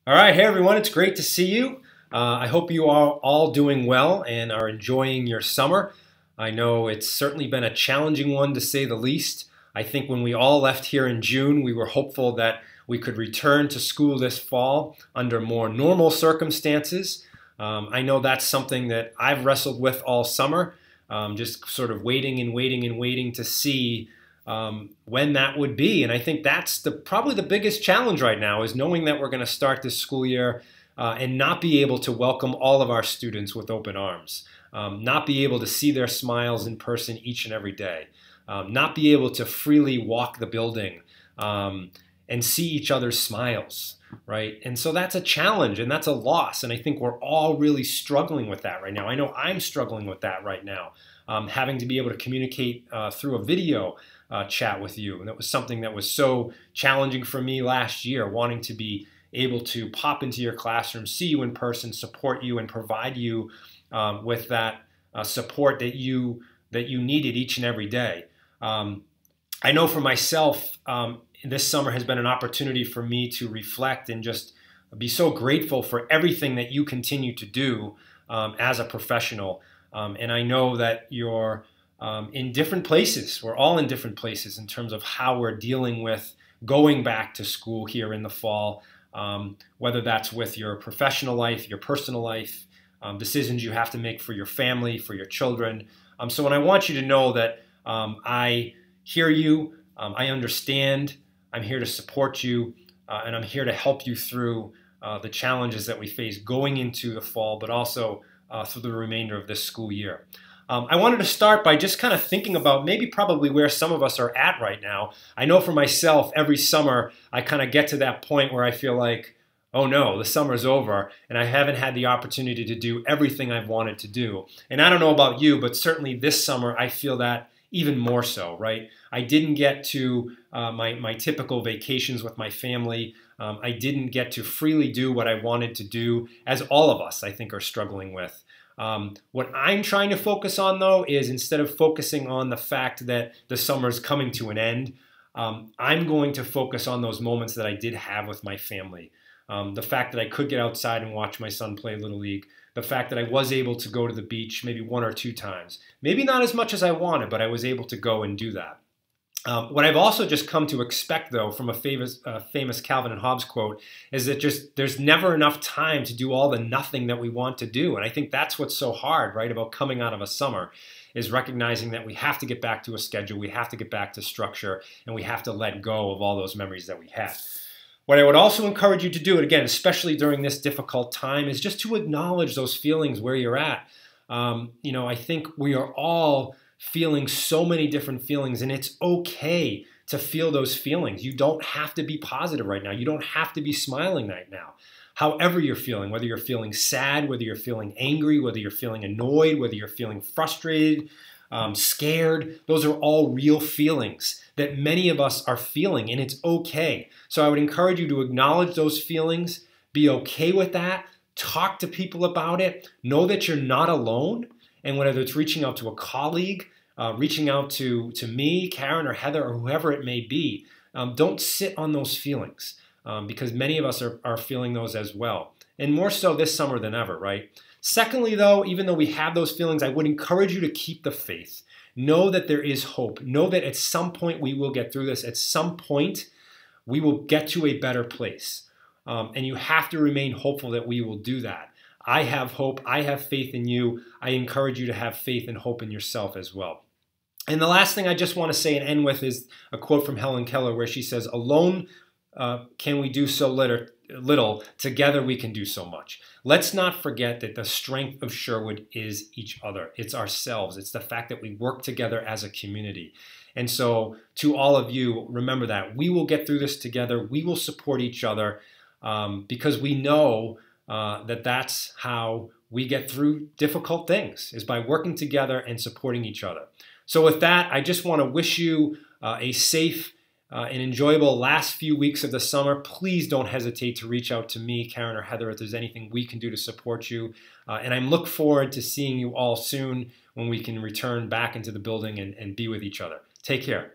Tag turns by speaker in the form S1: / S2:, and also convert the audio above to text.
S1: All right, hey everyone, it's great to see you. I hope you are all doing well and are enjoying your summer. I know it's certainly been a challenging one to say the least. I think when we all left here in June, we were hopeful that we could return to school this fall under more normal circumstances. I know that's something that I've wrestled with all summer, just sort of waiting and waiting and waiting to see when that would be. And I think that's probably the biggest challenge right now, is knowing that we're going to start this school year and not be able to welcome all of our students with open arms, not be able to see their smiles in person each and every day, not be able to freely walk the building and see each other's smiles, right? And so that's a challenge and that's a loss. And I think we're all really struggling with that right now. I know I'm struggling with that right now, having to be able to communicate through a video chat with you. And that was something that was so challenging for me last year, wanting to be able to pop into your classroom, see you in person, support you, and provide you with that support that you needed each and every day. I know for myself, this summer has been an opportunity for me to reflect and just be so grateful for everything that you continue to do as a professional. And I know that you're in different places. We're all in different places in terms of how we're dealing with going back to school here in the fall, whether that's with your professional life, your personal life, decisions you have to make for your family, for your children. So I want you to know that I hear you, I understand, I'm here to support you, and I'm here to help you through the challenges that we face going into the fall, but also through the remainder of this school year. I wanted to start by just kind of thinking about probably where some of us are at right now. I know for myself, every summer, I kind of get to that point where I feel like, oh no, the summer's over, and I haven't had the opportunity to do everything I've wanted to do. And I don't know about you, but certainly this summer, I feel that even more so, right? I didn't get to my typical vacations with my family. I didn't get to freely do what I wanted to do, as all of us, I think, are struggling with. What I'm trying to focus on, though, is instead of focusing on the fact that the summer's coming to an end, I'm going to focus on those moments that I did have with my family. The fact that I could get outside and watch my son play Little League. The fact that I was able to go to the beach maybe 1 or 2 times. Maybe not as much as I wanted, but I was able to go and do that. What I've also just come to expect, though, from a famous Calvin and Hobbes quote, is that there's never enough time to do all the nothing that we want to do. And I think that's what's so hard, right, about coming out of a summer, is recognizing that we have to get back to a schedule, we have to get back to structure, and we have to let go of all those memories that we had. What I would also encourage you to do, and again, especially during this difficult time, is just to acknowledge those feelings where you're at. I think we are all feeling so many different feelings, and it's okay to feel those feelings. You don't have to be positive right now. You don't have to be smiling right now. However you're feeling, whether you're feeling sad, whether you're feeling angry, whether you're feeling annoyed, whether you're feeling frustrated, scared, those are all real feelings that many of us are feeling, and it's okay. So I would encourage you to acknowledge those feelings, be okay with that, talk to people about it, know that you're not alone. And whether it's reaching out to a colleague, reaching out to me, Karen, or Heather, or whoever it may be, don't sit on those feelings because many of us are feeling those as well. And more so this summer than ever, right? Secondly, though, even though we have those feelings, I would encourage you to keep the faith. Know that there is hope. Know that at some point we will get through this. At some point we will get to a better place. And you have to remain hopeful that we will do that. I have hope. I have faith in you. I encourage you to have faith and hope in yourself as well. And the last thing I just want to say and end with is a quote from Helen Keller where she says, "Alone can we do so little, together we can do so much." Let's not forget that the strength of Sherwood is each other. It's ourselves. It's the fact that we work together as a community. And so to all of you, remember that. We will get through this together. We will support each other because we know that's how we get through difficult things, is by working together and supporting each other. So with that, I just want to wish you a safe and enjoyable last few weeks of the summer. Please don't hesitate to reach out to me, Karen, or Heather if there's anything we can do to support you. And I look forward to seeing you all soon when we can return back into the building and be with each other. Take care.